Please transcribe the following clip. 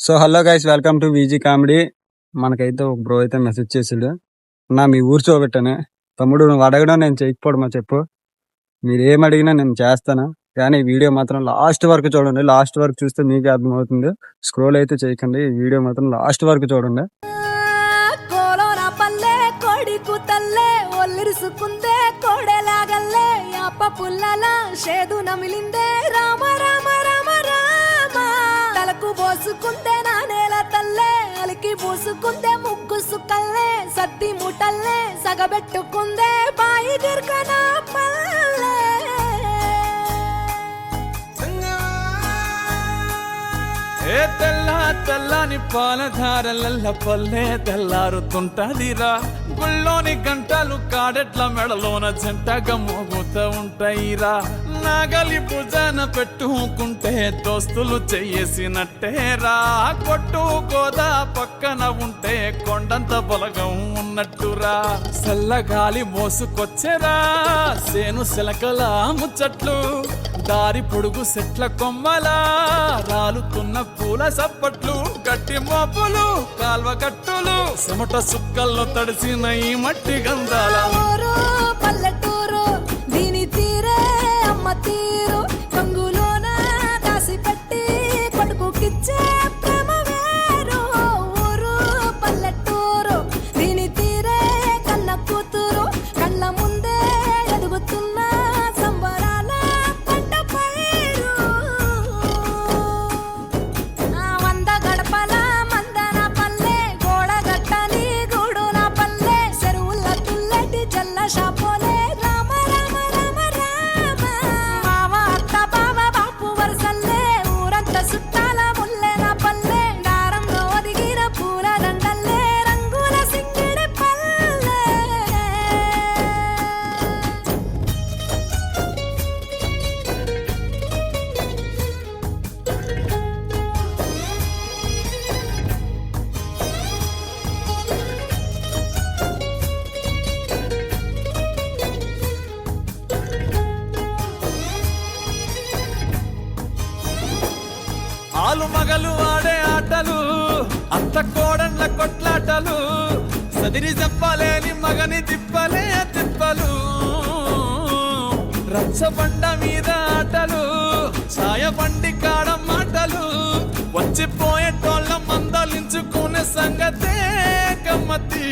So hello guys, welcome to VG comedy. మనకైతే ఒక bro అయితే మెసేజ్ చేసాడు, నా మీ ఊరు చూపెట్టాను. తమ్ముడు, నువ్వు అడగడం నేను చేయకపోవడమా చెప్పు, మీరు ఏం అడిగినా నేను చేస్తాను. కానీ ఈ వీడియో మాత్రం లాస్ట్ వరకు చూడండి. లాస్ట్ వరకు చూస్తే మీకే అర్థమవుతుంది. స్క్రోల్ అయితే చేయకండి, ఈ వీడియో మాత్రం లాస్ట్ వరకు చూడండి. కోలోనా పల్లె కోడి కూతల్లే ఒల్లిరుసుకుందే కోడెలాగల్లే యాప పుల్లల షేదు నమిలిందే రామ రామ రామ రామ తలకు పోసుకుందే నా నేల తల్లే అలికి పూసుకుందే ముగ్గు సుక్కల్లే సద్ది ముటల్లే సగబెట్టుకుందే బాయి గిర్కన పల్లె ఏ తెల్ల తెల్లని పాలధారలల్ల పల్లె తెల్లారుతుంటదిరా. గుళ్ళోని గంటలు కాడెట్ల మెడలోన జంటగా మోగుతూ ఉంటాయిరా. నాగలి భుజాన పెట్టుకుంటే దోస్తులు చెయ్యేసినట్టేరా. కొట్టు గోదా పక్కన ఉంటే కొండంత బలగం ఉన్నట్టురా. చల్లగాలి మోసుకొచ్చెరా సేను శిలకల ముచ్చట్లు, దారి పొడుగు సెట్ల కొమ్మలా రాలుతున్న పూల సప్పట్లు, గట్టి మోపులు కాల్వ కట్టులు చెమట సుక్కల్లో తడిసిన ఈ మట్టి గంధాల ఊరు పల్లెటూరు దీని తీరే అమ్మ తీరు కంగులోన దాసి పెట్టి కొడుకుకిచ్చే ప్రేమ వేరు. ఊరు పల్లెటూరు దీని తీరే కన్న కూతురు కళ్ళ ముందే ఎదుగుతున్న సంబరాల పంట పైరు. వంద గడపల మందన పల్లె గోడగట్టని గూడున పల్లె చెరువుల తుల్లటి జల్ల షాపోలే రామ రామ రామ రామ మావ అత్త బావ బాపు వరసల్లే ఊరంతా సుట్టాల ముల్లెన పల్లె దారంలో ఒదిగిన పూల దండల్లే రంగుల సింగిడి పల్లె. ఆలు మగలు ఆడే ఆటలు, అత్త కోడళ్ళ కొట్లాటలు, సదిరి చెప్పలేని మగని తిప్పలే తిప్పలు. రచ్చబండ మీద ఆటలు, ఛాయ బండి కాడ మాటలు, వచ్చిపోయేటోళ్ళ మందలించుకునే సంగతే గమ్మతి.